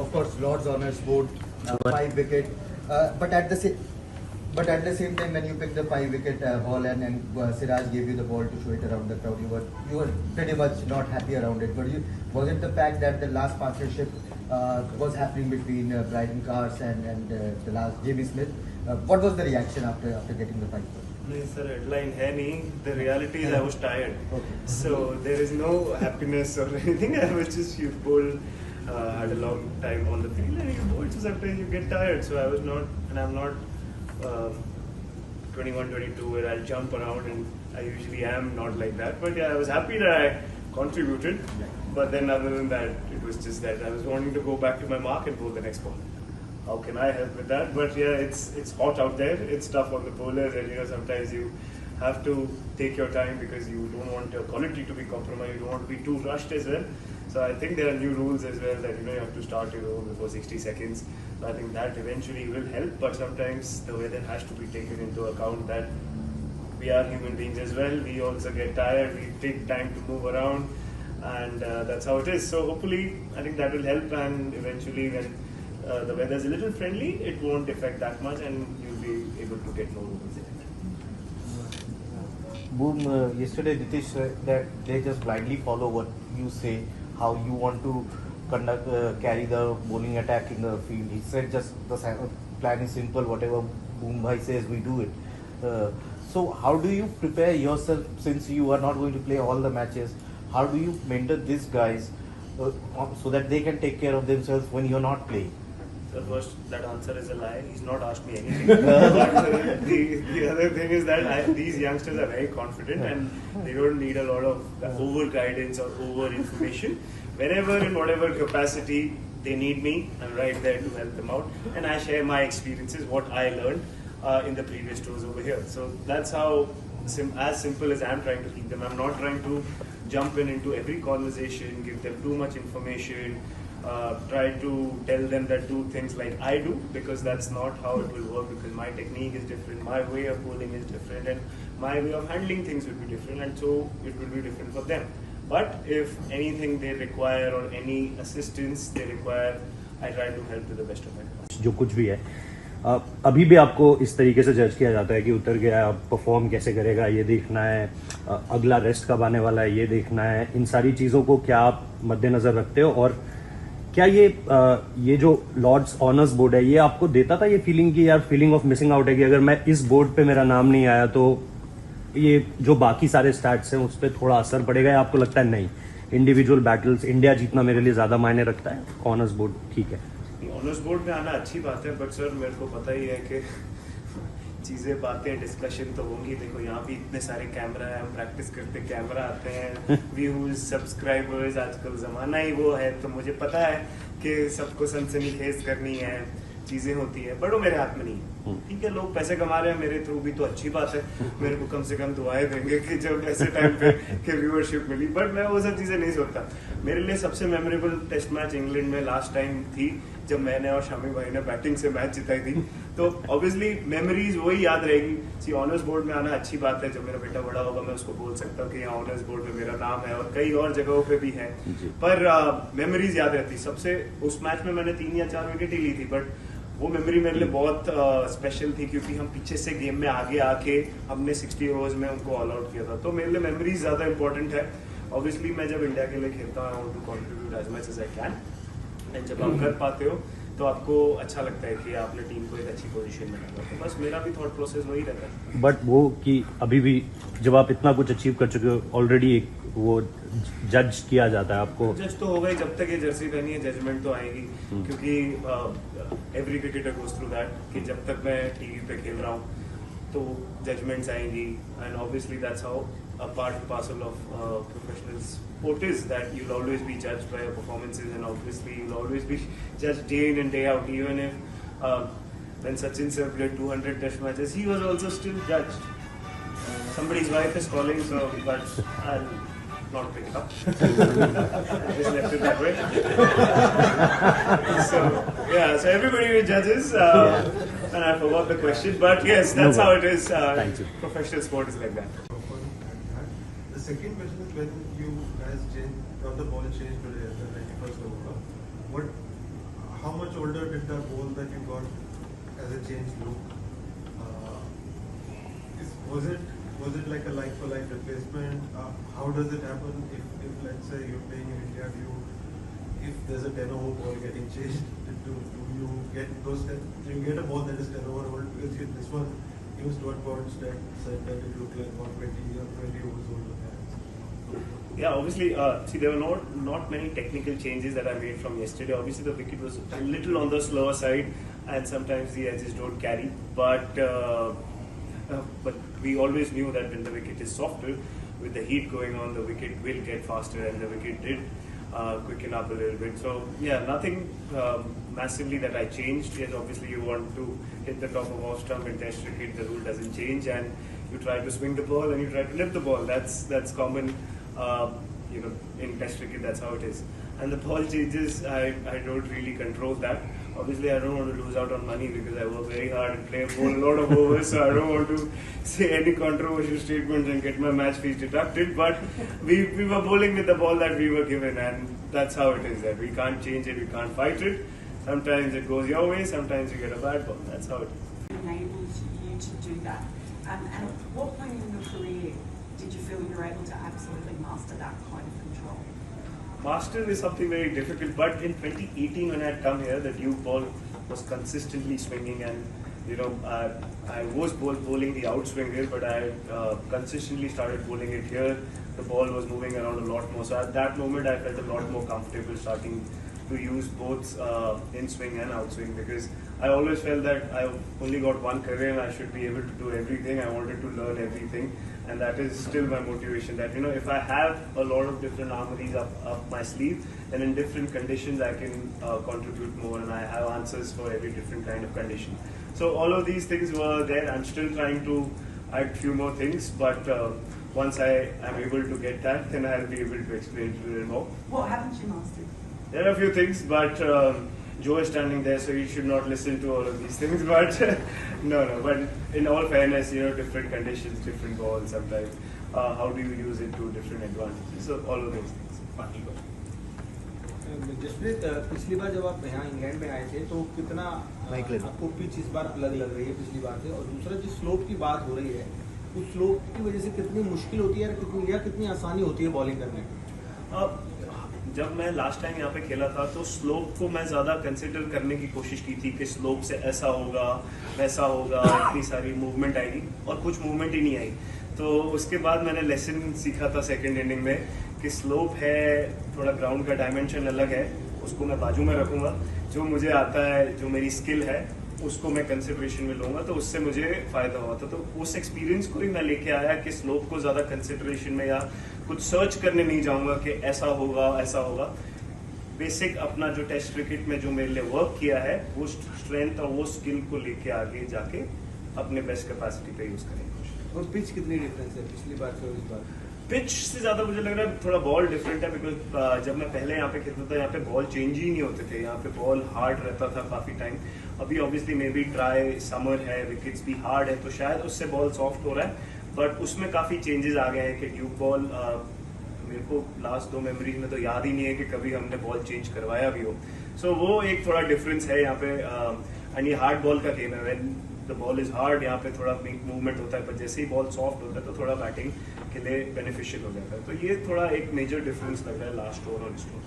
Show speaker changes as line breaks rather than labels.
Of course, Lord's Honours Board, 5 wicket. But at the same time, when you picked the 5 wicket ball and Siraj gave you the ball to show it around the crowd, you were pretty much not happy around it. But was it the fact that the last partnership was happening between Bryden Cars and the last Jamie Smith? What was the reaction after getting the 5?
No, sir, headline है नहीं. The reality is I was tired.
Okay.
So there is no happiness or anything. I was just you bowled, had a long time on the field, and you bowl. So sometimes you get tired. So I was not, and I'm not 21, 22 where I'll jump around, and I usually am not like that. But yeah, I was happy that I contributed. But then other than that, it was just that I was wanting to go back to my mark and bowl the next ball. How can I help with that? But yeah, it's hot out there. It's tough on the bowlers, and sometimes you have to take your time because you don't want your quality to be compromised. You don't want to be too rushed as well. So I think there are new rules as well that you have to start your over before 60 seconds. So I think that eventually will help. But sometimes the weather has to be taken into account that we are human beings as well. We also get tired. We take time to move around, and that's how it is. So hopefully, I think that will help, and eventually when the weather is a little friendly, it won't affect that much, and you'll be able to get no rules in it.
Boom, yesterday Nitish said that they just blindly follow what you say, how you want to conduct, carry the bowling attack in the field. He said just the plan is simple, whatever Boom Bhai says, we do it. So how do you prepare yourself, since you are not going to play all the matches? How do you mentor these guys so that they can take care of themselves when you're not playing?
So first, that answer is a lie. He's not asked me anything. the other thing is that these youngsters are very confident and they don't need a lot of over guidance or over information. Whenever, in whatever capacity they need me, I'm right there to help them out. And I share my experiences, what I learned in the previous tours over here. So that's how, as simple as I'm trying to keep them. I'm not trying to jump into every conversation, give them too much information, try to tell them that do things like I do, because that's not how it will work, because my technique is different, my way of bowling is different, and my way of handling things will be different, and so it will be different for them. But if anything they require or any assistance they require, I try to help to the best of my ability.
जो कुछ भी है अभी भी आपको इस तरीके से जज किया जाता है कि उतर गया, परफॉर्म कैसे करेगा ये देखना है, अगला रेस्ट कब आने वाला है ये देखना है, इन सारी चीज़ों को क्या आप मद्देनजर रखते हो? और क्या ये जो लॉर्ड्स ऑनर्स बोर्ड है ये आपको देता था ये फीलिंग की यार फीलिंग ऑफ मिसिंग आउट है कि अगर मैं इस बोर्ड पे मेरा नाम नहीं आया तो ये जो बाकी सारे स्टैट्स हैं उस पर थोड़ा असर पड़ेगा, या आपको लगता है नहीं इंडिविजुअल बैटल्स इंडिया जीतना मेरे लिए ज्यादा मायने रखता है, ऑनर्स बोर्ड ठीक है?
ऑनर्स बोर्ड में आना अच्छी बात है, बट सर मेरे को पता ही है कि चीज़ें बातें डिस्कशन तो होंगी. देखो यहाँ भी इतने सारे कैमरा है, हम प्रैक्टिस करते कैमरा आते हैं, व्यूज सब्सक्राइबर्स, आजकल ज़माना ही वो है, तो मुझे पता है कि सबको सनसनीखेज करनी है, चीज़ें होती है, बट वो मेरे हाथ में नहीं है. ठीक है, लोग पैसे कमा रहे हैं मेरे थ्रू भी तो अच्छी बात है, मेरे को कम से कम दुआएं देंगे कि जब ऐसे टाइम पे कि व्यूअरशिप मिली, बट मैं वो सब चीज़ें नहीं सोचता. मेरे लिए सबसे मेमोरेबल टेस्ट मैच इंग्लैंड में लास्ट टाइम थी जब मैंने और शामी भाई ने बैटिंग से मैच जिताई थी, तो ऑब्वियसली मेमोरीज वही याद रहेगी. सी ऑनर्स बोर्ड में आना अच्छी बात है, जब मेरा बेटा बड़ा होगा मैं उसको बोल सकता हूँ कि यहाँ ऑनर्स बोर्ड में मेरा नाम है, और कई और जगहों पे भी है, पर मेमोरीज याद रहती. सबसे उस मैच में मैंने 3 या 4 विकेट ही ली थी, बट वो मेमोरी मेरे लिए बहुत स्पेशल थी क्योंकि हम पीछे से गेम में आगे आके हमने 60 ओवर्स में उनको ऑल आउट किया था, तो मेरे लिए मेमोरीज ज़्यादा इंपॉर्टेंट है. ऑब्वियसली मैं जब इंडिया के लिए खेलता हूँ I want to contribute as much as I can, and जब आप कर पाते हो तो आपको अच्छा लगता है कि आपने टीम को एक अच्छी पोजीशन में रखा. तो बस मेरा भी थॉट प्रोसेस वही रहता है.
बट वो कि अभी भी जब आप इतना कुछ अचीव कर चुके हो ऑलरेडी, एक वो जज किया जाता है आपको.
जज तो होगा ही, जब तक ये जर्सी पहनी है जजमेंट तो आएगी, क्योंकि every cricketer goes through that कि जब तक मैं टीवी पे खेल रहा हूँ तो जजमेंट्स आएंगी, and obviously that's how a part and parcel of professional sport is, that you'll always be judged by your performances, and obviously you'll always be judged day in and day out. Even if when Sachin sir played 200 test matches, he was also still judged. Somebody's wife is calling, so but I'll not pick it up. I just left it that way. So yeah, so everybody judges, and I forgot the question, but yes, that's how it is.
Thank you.
Professional sport is like that.
The second question is, when you guys changed, got the ball changed today at the 91st over, what how much older did the ball that you got as a change look? Was it like a like-for-like replacement? How does it happen if let's say you're playing in India, if there's a 10 over ball getting changed, do you get those 10, do you get a ball that is 10 over old? Because this one used what Gordon said that it looked like 120 or 20 overs old.
Yeah, obviously, see, there were not many technical changes that I made from yesterday. Obviously, the wicket was a little on the slower side, and sometimes the edges don't carry. But we always knew that when the wicket is softer, with the heat going on, the wicket will get faster, and the wicket did quicken up a little bit. So yeah, nothing massively that I changed. Yes, obviously you want to hit the top of off stump in Test cricket. The rule doesn't change, and you try to swing the ball and you try to lift the ball. That's common. In Test cricket, that's how it is. And the ball changes, I don't really control that. Obviously, I don't want to lose out on money because I work very hard and play a whole lot of overs, so I don't want to say any controversial statements and get my match fees deducted. But we were bowling with the ball that we were given, and that's how it is. That we can't change it, we can't fight it. Sometimes it goes your way, sometimes you get a bad ball. That's how it is.
Enables you to do that. And at what point in your career did you feel you were able to absolutely master that kind of control?
Master is something very difficult, but in 2018 when I had come here, the Duke ball was consistently swinging, and I was bowling the outswinger, but I consistently started bowling it here. The ball was moving around a lot more, so at that moment I felt a lot more comfortable starting to use both in swing and outswing, because I always felt that I only got one career and I should be able to do everything. I wanted to learn everything, and that is still my motivation, that if I have a lot of different armories up my sleeve, then in different conditions I can contribute more, and I have answers for every different kind of condition. So all of these things were there. I'm still trying to add a few more things, but once I am able to get that, then I'll be able to explain it a little more.
What haven't you mastered?
There are a few things, but Joe is standing there, so you should not listen to all of these things. But no. But in all fairness, different conditions, different balls. Sometimes, how do you use it to different advantages? So all of those things.
Jasprit, पिछली बार जब आप यहाँ England में आए थे तो कितना आपको पिच इस बार अलग लग रही है पिछली बार से, और दूसरा जिस स्लोप की बात हो रही है उस स्लोप की वजह से कितनी मुश्किल होती है कितनी आसानी होती है बॉलिंग करने में?
जब मैं लास्ट टाइम यहाँ पे खेला था तो स्लोप को मैं ज़्यादा कंसिडर करने की कोशिश की थी कि स्लोप से ऐसा होगा वैसा होगा, इतनी सारी मूवमेंट आएगी, और कुछ मूवमेंट ही नहीं आई। तो उसके बाद मैंने लेसन सीखा था सेकंड इनिंग में कि स्लोप है, थोड़ा ग्राउंड का डायमेंशन अलग है, उसको मैं बाजू में रखूँगा। जो मुझे आता है, जो मेरी स्किल है, उसको मैं कंसिडरेशन में लूँगा, तो उससे मुझे फ़ायदा हुआ था। तो उस एक्सपीरियंस को ही मैं लेके आया कि स्लोप को ज़्यादा कंसिडरेशन में या कुछ सर्च करने नहीं जाऊँगा कि ऐसा होगा ऐसा होगा। बेसिक अपना जो टेस्ट क्रिकेट में जो मेरे लिए वर्क किया है, वो स्ट्रेंथ और वो स्किल को लेके आगे जाके अपने बेस्ट कैपेसिटी पे यूज़ करेंगे।
और पिच कितनी डिफरेंस है पिछली बार से और इस बार?
पिच से ज़्यादा मुझे लग रहा है थोड़ा बॉल डिफरेंट है, बिकॉज जब मैं पहले यहाँ पे खेलता था यहाँ पे बॉल चेंज ही नहीं होते थे, यहाँ पे बॉल हार्ड रहता था काफ़ी टाइम। अभी obviously may be dry summer है, विकेट्स भी हार्ड है, तो शायद उससे बॉल सॉफ्ट हो रहा है, बट उसमें काफ़ी चेंजेस आ गए हैं कि ड्यूक बॉल मेरे को लास्ट 2 मेमोरीज में तो याद ही नहीं है कि कभी हमने बॉल चेंज करवाया भी हो। सो वो एक थोड़ा डिफरेंस है यहाँ पे। एंड ये हार्ड बॉल का गेम है, when the ball is hard यहाँ पे थोड़ा मूवमेंट होता है, पर जैसे ही बॉल सॉफ्ट होता है तो थोड़ा बैटिंग के लिए बेनिफिशियल हो जाता है। तो ये थोड़ा एक मेजर डिफरेंस लग रहा है लास्ट ओवर और इस ओवर।